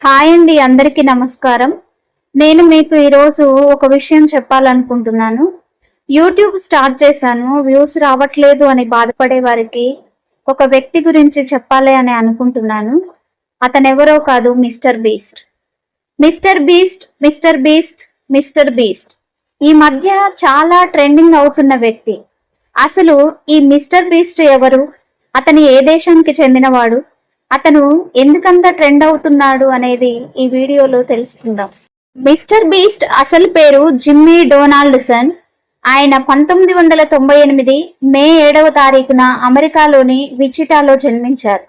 Hi అండి, అందరికీ నమస్కారం. నేను మీకు ఈరోజు ఒక విషయం చెప్పాలనుకుంటున్నాను. యూట్యూబ్ స్టార్ట్ చేశాను, వ్యూస్ రావట్లేదు అని బాధపడే వారికి ఒక వ్యక్తి గురించి చెప్పాలి అని అనుకుంటున్నాను. అతనెవరో కాదు, mister beast. Mister beast, mister beast, mister beast ఈ మధ్య చాలా ట్రెండింగ్ అవుతున్న వ్యక్తి. అసలు ఈ మిస్టర్ బీస్ట్ ఎవరు? అతని ఏ దేశానికి చెందినవాడు? అతను ఎందుకంత ట్రెండ్ అవుతున్నాడు అనేది ఈ వీడియోలో తెలుసుకుందాం. మిస్టర్ బీస్ట్ అసలు పేరు జిమ్మీ డొనాల్డ్సన్. ఆయన 1998 మే 7వ తారీఖున అమెరికాలోని విచిటాలో జన్మించారు.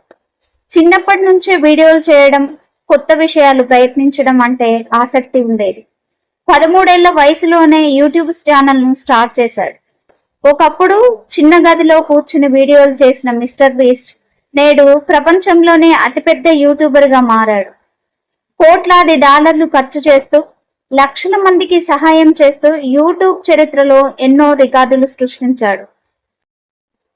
చిన్నప్పటి నుంచే వీడియోలు చేయడం, కొత్త విషయాలు ప్రయత్నించడం అంటే ఆసక్తి ఉండేది. 13 ఏళ్ల వయసులోనే యూట్యూబ్ ఛానల్ను స్టార్ట్ చేశాడు. ఒకప్పుడు చిన్న గదిలో కూర్చుని వీడియోలు చేసిన మిస్టర్ బీస్ట్ నేడు ప్రపంచంలోనే అతిపెద్ద యూట్యూబర్ గా మారాడు. కోట్లాది డాలర్లు ఖర్చు చేస్తూ లక్షల మందికి సహాయం చేస్తూ యూట్యూబ్ చరిత్రలో ఎన్నో రికార్డులు సృష్టించాడు.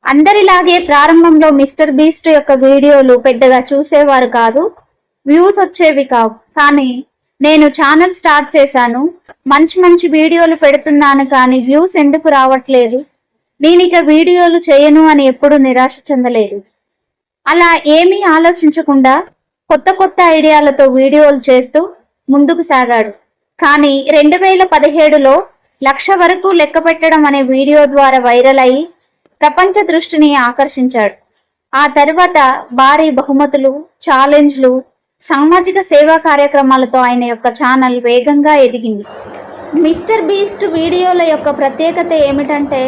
అందరిలాగే ప్రారంభంలో మిస్టర్ బీస్ట్ యొక్క వీడియోలు పెద్దగా చూసేవారు కాదు, వ్యూస్ వచ్చేవి కావు. కానీ నేను ఛానల్ స్టార్ట్ చేశాను, మంచి మంచి వీడియోలు పెడుతున్నాను, కానీ వ్యూస్ ఎందుకు రావట్లేదు, నేను ఇక వీడియోలు చేయను అని ఎప్పుడు నిరాశ చెందలేదు. అలా ఏమీ ఆలోచించకుండా కొత్త కొత్త ఐడియాలతో వీడియోలు చేస్తూ ముందుకు సాగాడు. కానీ 2017లో 1,00,000 వరకు లెక్క పెట్టడం అనే వీడియో ద్వారా వైరల్ అయి ప్రపంచ దృష్టిని ఆకర్షించాడు. ఆ తర్వాత భారీ బహుమతులు, ఛాలెంజ్లు, సామాజిక సేవా కార్యక్రమాలతో ఆయన యొక్క ఛానల్ వేగంగా ఎదిగింది. మిస్టర్ బీస్ట్ వీడియోల యొక్క ప్రత్యేకత ఏమిటంటే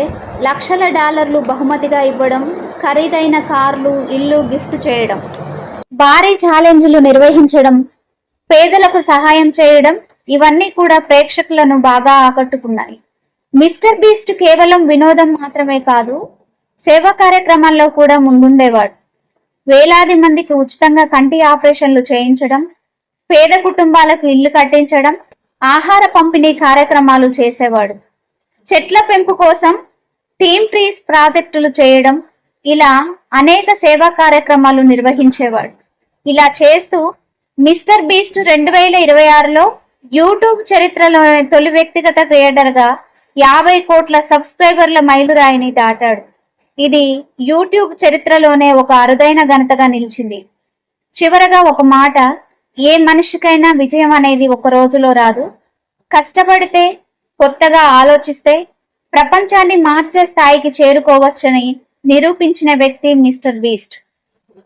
లక్షల డాలర్లు బహుమతిగా ఇవ్వడం, ఖరీదైన కార్లు, ఇల్లు గిఫ్ట్ చేయడం, భారీ ఛాలెంజ్లు నిర్వహించడం, పేదలకు సహాయం చేయడం, ఇవన్నీ కూడా ప్రేక్షకులను బాగా ఆకట్టుకున్నాయి. మిస్టర్ బీస్ట్ కేవలం వినోదం మాత్రమే కాదు, సేవా కార్యక్రమాల్లో కూడా ముందుండేవాడు. వేలాది మందికి ఉచితంగా కంటి ఆపరేషన్లు చేయించడం, పేద కుటుంబాలకు ఇల్లు కట్టించడం, ఆహార పంపిణీ కార్యక్రమాలు చేసేవాడు. చెట్ల పెంపు కోసం టీమ్ ట్రీస్ ప్రాజెక్టులు చేయడం, ఇలా అనేక సేవా కార్యక్రమాలు నిర్వహించేవాడు. ఇలా చేస్తూ మిస్టర్ బీస్ట్ 2026లో యూట్యూబ్ చరిత్రలో తొలి వ్యక్తిగత క్రియేటర్గా 50 కోట్ల సబ్స్క్రైబర్ల మైలురాయిని దాటాడు. ఇది యూట్యూబ్ చరిత్రలోనే ఒక అరుదైన ఘనతగా నిలిచింది. చివరగా ఒక మాట, ఏ మనిషికైనా విజయం అనేది ఒక రోజులో రాదు. కష్టపడితే, కొత్తగా ఆలోచిస్తే ప్రపంచాన్ని మార్చే స్థాయికి చేరుకోవచ్చని నిరూపించిన వ్యక్తి మిస్టర్ బీస్ట్.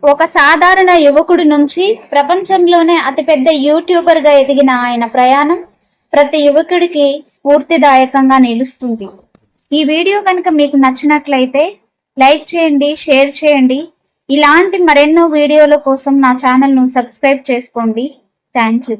ఒక సాధారణ యువకుడి నుంచి ప్రపంచంలోనే అతిపెద్ద యూట్యూబర్ గా ఎదిగిన ఆయన ప్రయాణం ప్రతి యువకుడికి స్ఫూర్తిదాయకంగా నిలుస్తుంది. ఈ వీడియో కనుక మీకు నచ్చినట్లయితే లైక్ చేయండి, షేర్ చేయండి. ఇలాంటి మరెన్నో వీడియోల కోసం నా ఛానల్ను సబ్స్క్రైబ్ చేసుకోండి. Thank you.